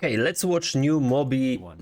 Okay, let's watch new MOBI You are on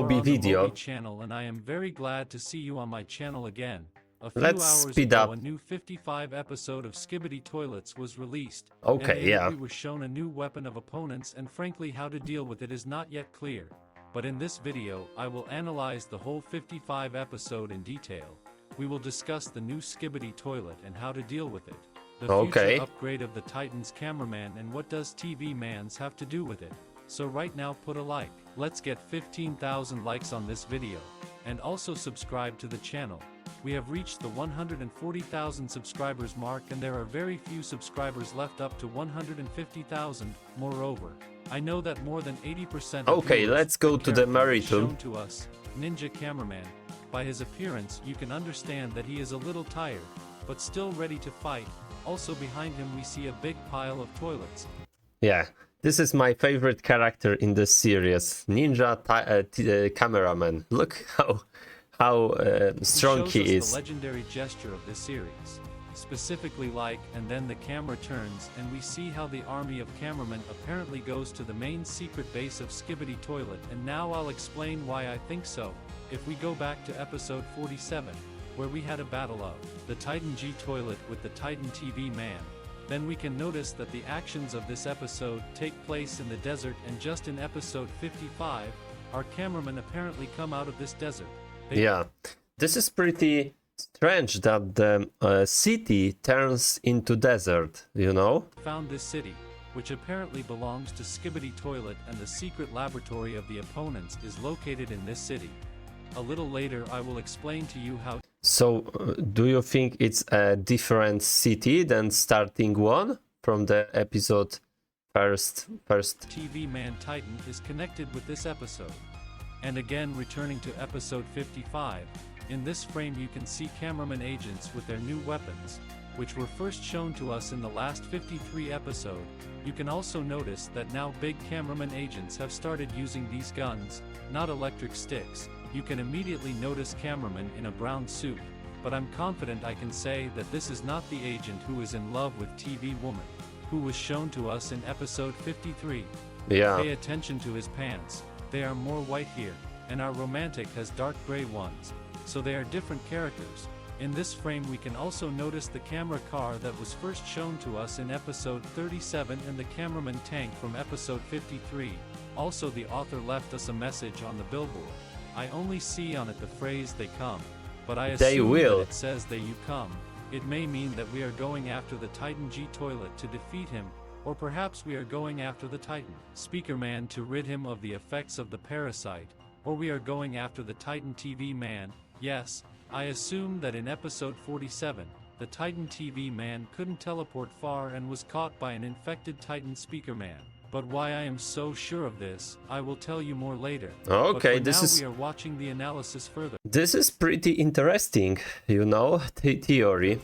the video. MOBI channel, and I am very glad to see you on my channel again. A few Let's hours speed ago, up. a new 55 episode of Skibidi Toilets was released, and Okay, in it yeah. we were shown a new weapon of opponents, and frankly how to deal with it is not yet clear. But in this video, I will analyze the whole 55 episode in detail. We will discuss the new Skibidi Toilet and how to deal with it, the future Okay. upgrade of the Titan's cameraman, and what does TV Mans have to do with it. So right now put a like. Let's get 15,000 likes on this video. And also subscribe to the channel. We have reached the 140,000 subscribers mark, and there are very few subscribers left up to 150,000. Moreover, I know that more than 80% of Okay, viewers let's go to the character is meritum. shown to us, Ninja Cameraman. By his appearance you can understand that he is a little tired, but still ready to fight. Also behind him we see a big pile of toilets. Yeah, this is my favorite character in the series, Ninja Cameraman. Look how strong Shows he us is. the legendary gesture of this series. Specifically like, and then the camera turns and we see how the army of cameramen apparently goes to the main secret base of Skibidi Toilet, and now I'll explain why I think so. If we go back to episode 47, where we had a battle of the Titan G Toilet with the Titan TV Man, then we can notice that the actions of this episode take place in the desert, and just in episode 55, our cameramen apparently come out of this desert. Yeah, this is pretty strange that the city turns into desert, you know? Found this city, which apparently belongs to Skibidi Toilet, and the secret laboratory of the opponents is located in this city. A little later I will explain to you how. So, do you think it's a different city than starting one from the episode first? TV Man Titan is connected with this episode. And again, returning to episode 55, in this frame you can see cameraman agents with their new weapons, which were first shown to us in the last 53 episode. You can also notice that now big cameraman agents have started using these guns, not electric sticks. You can immediately notice cameraman in a brown suit, but I'm confident I can say that this is not the agent who is in love with TV woman, who was shown to us in episode 53. Yeah. Pay attention to his pants, they are more white here, and our romantic has dark gray ones, so they are different characters. In this frame we can also notice the camera car that was first shown to us in episode 37 and the cameraman tank from episode 53. Also the author left us a message on the billboard. I only see on it the phrase "they come," but I assume that it says "they you come." It may mean that we are going after the Titan G Toilet to defeat him, or perhaps we are going after the Titan Speaker Man to rid him of the effects of the parasite, or we are going after the Titan TV Man. Yes, I assume that in episode 47, the Titan TV Man couldn't teleport far and was caught by an infected Titan Speaker Man. But why I am so sure of this, I will tell you more later. Okay, but for now we are watching the analysis further. This is pretty interesting, you know, theory.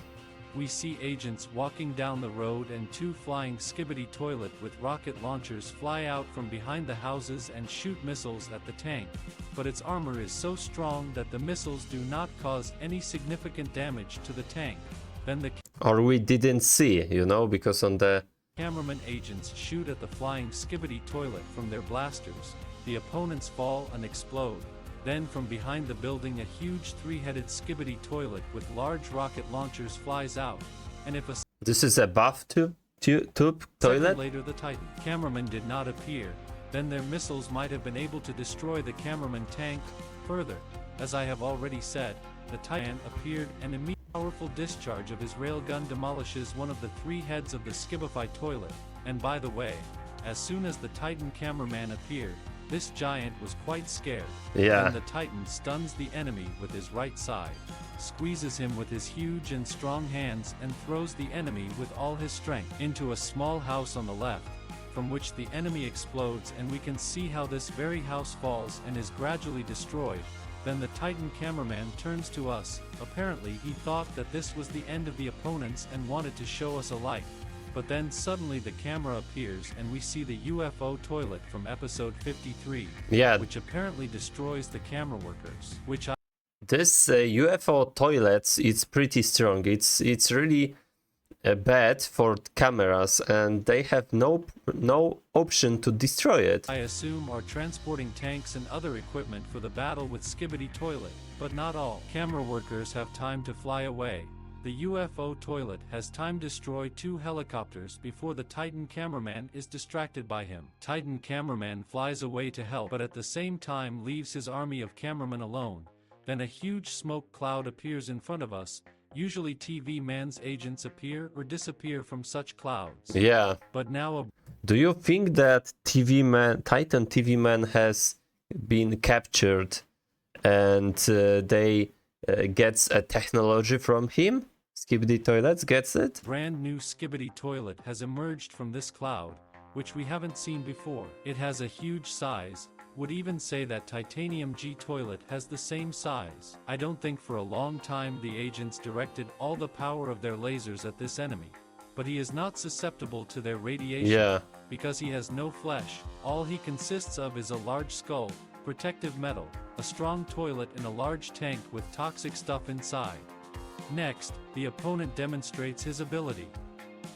We see agents walking down the road, and two flying Skibidi Toilet with rocket launchers fly out from behind the houses and shoot missiles at the tank. But its armor is so strong that the missiles do not cause any significant damage to the tank. Then the Or we didn't see, you know, because on the cameraman agents shoot at the flying Skibidi Toilet from their blasters. The opponents fall and explode. Then from behind the building a huge three-headed Skibidi Toilet with large rocket launchers flies out. And if a this is a buff tube toilet? Later the Titan cameraman did not appear, then their missiles might have been able to destroy the cameraman tank. Further, as I have already said, the Titan appeared, and immediately powerful discharge of his railgun demolishes one of the three heads of the Skibidi Toilet. And by the way, as soon as the Titan cameraman appeared, this giant was quite scared. Yeah. And the Titan stuns the enemy with his right side, squeezes him with his huge and strong hands, and throws the enemy with all his strength into a small house on the left, from which the enemy explodes, and we can see how this very house falls and is gradually destroyed. Then the Titan cameraman turns to us. Apparently he thought that this was the end of the opponents and wanted to show us a light. But then suddenly the camera appears and we see the UFO Toilet from episode 53, Yeah. which apparently destroys the camera workers, which This UFO Toilets, it's pretty strong. It's really bad for cameras, and they have no option to destroy it. I assume are transporting tanks and other equipment for the battle with Skibidi Toilet, but not all. Camera workers have time to fly away. The UFO Toilet has time to destroy 2 helicopters before the Titan cameraman is distracted by him. Titan cameraman flies away to help, but at the same time leaves his army of cameramen alone. Then a huge smoke cloud appears in front of us. Usually TV man's agents appear or disappear from such clouds. Yeah. But now Do you think that Titan TV man has been captured and they gets a technology from him? Skibidi Toilets gets it? brand new Skibidi Toilet has emerged from this cloud, which we haven't seen before. It has a huge size. Would even say that Titanium G Toilet has the same size. I don't think for a long time the agents directed all the power of their lasers at this enemy. But he is not susceptible to their radiation, because he has no flesh. All he consists of is a large skull, protective metal, a strong toilet and a large tank with toxic stuff inside. Next, the opponent demonstrates his ability.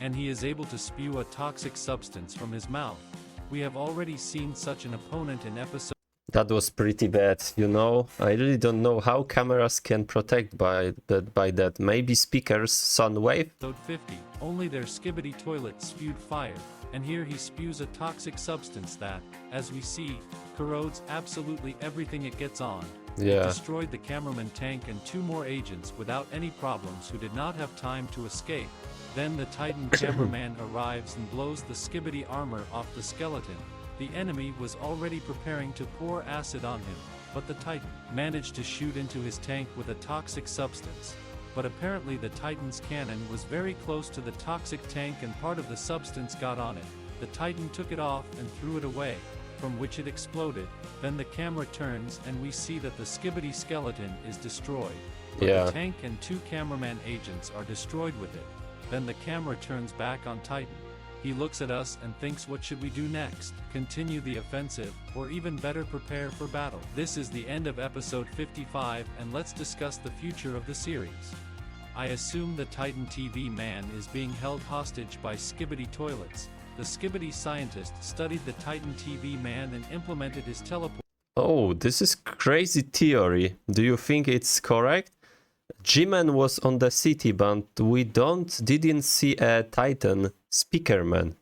And he is able to spew a toxic substance from his mouth. We have already seen such an opponent in episode That was pretty bad, you know. I really don't know how cameras can protect by that. Maybe speakers, sound wave? 50. Only their Skibidi Toilet spewed fire, and here he spews a toxic substance that, as we see, corrodes absolutely everything it gets on. Yeah. It destroyed the cameraman tank and 2 more agents without any problems who did not have time to escape. Then the Titan cameraman arrives and blows the Skibidi armor off the skeleton. The enemy was already preparing to pour acid on him, but the Titan managed to shoot into his tank with a toxic substance. But apparently the Titan's cannon was very close to the toxic tank and part of the substance got on it. The Titan took it off and threw it away, from which it exploded. Then the camera turns and we see that the Skibidi skeleton is destroyed. But the tank and 2 cameraman agents are destroyed with it. Then the camera turns back on Titan. He looks at us and thinks, what should we do next? Continue the offensive, or even better prepare for battle. This is the end of episode 55, and let's discuss the future of the series. I assume the Titan TV man is being held hostage by Skibidi Toilets. The Skibidi scientist studied the Titan TV man and implemented his teleport. Oh, this is crazy theory. Do you think it's correct? G-Man was on the city, but we didn't see a Titan speakerman.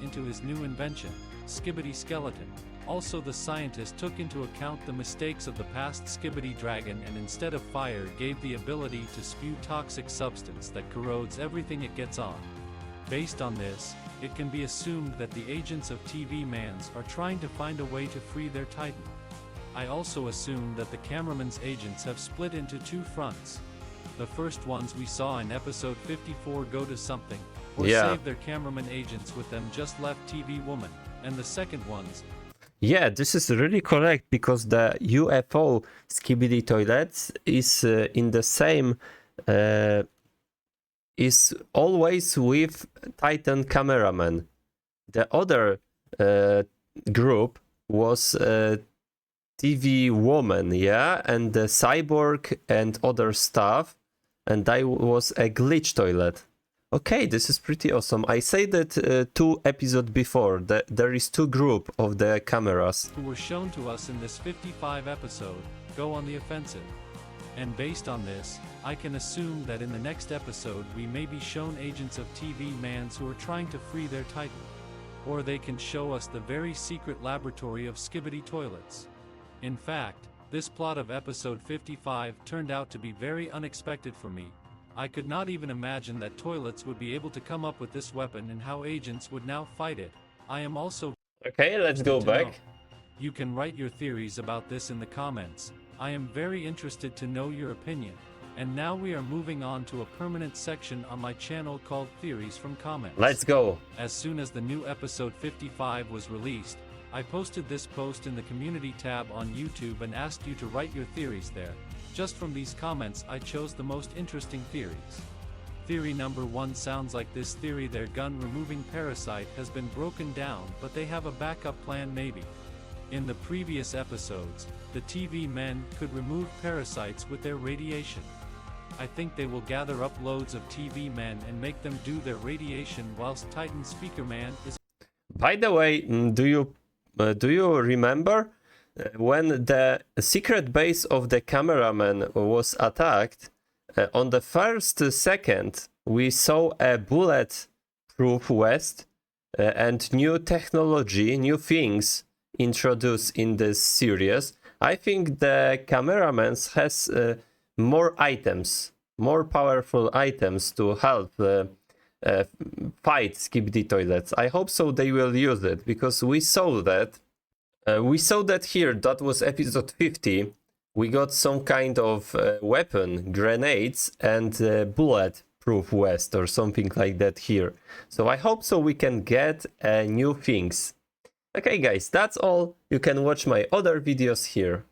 Into his new invention, Skibidi Skeleton. Also the scientist took into account the mistakes of the past Skibidi Dragon and instead of fire gave the ability to spew toxic substance that corrodes everything it gets on. Based on this, it can be assumed that the agents of TV Mans are trying to find a way to free their Titan. I also assume that the cameraman's agents have split into 2 fronts. The first ones we saw in episode 54 go to something, or save their cameraman agents with them just left TV woman, and the second ones. Yeah, this is really correct, because the UFO Skibidi Toilet is in the same, is always with Titan cameraman. The other group was TV woman, and the cyborg and other stuff, and that was a glitch toilet. Okay, this is pretty awesome. I said that 2 episodes before that there is 2 group of the cameras who were shown to us in this 55 episode go on the offensive. And based on this, I can assume that in the next episode we may be shown agents of TV Mans who are trying to free their Titan. Or they can show us the very secret laboratory of Skibidi Toilets. In fact, this plot of episode 55 turned out to be very unexpected for me. I could not even imagine that toilets would be able to come up with this weapon and how agents would now fight it. I am also Okay, let's go back. You can write your theories about this in the comments. I am very interested to know your opinion. And now we are moving on to a permanent section on my channel called Theories from Comments. Let's go. As soon as the new episode 55 was released, I posted this post in the community tab on YouTube and asked you to write your theories there. Just from these comments I chose the most interesting theories. Theory number 1 sounds like this theory: their gun removing parasite has been broken down, but they have a backup plan maybe. In the previous episodes, the TV men could remove parasites with their radiation. I think they will gather up loads of TV men and make them do their radiation whilst Titan Speaker Man is. By the way, do you remember when the secret base of the cameraman was attacked? On the first second, we saw a bulletproof vest and new technology, new things introduced in this series. I think the cameraman has more items, more powerful items to help fight Skibidi Toilets. I hope so they will use it, because we saw that. We saw that here, that was episode 50. We got some kind of weapon, grenades, and bulletproof vest or something like that here. So I hope so we can get new things. Okay guys, that's all. You can watch my other videos here.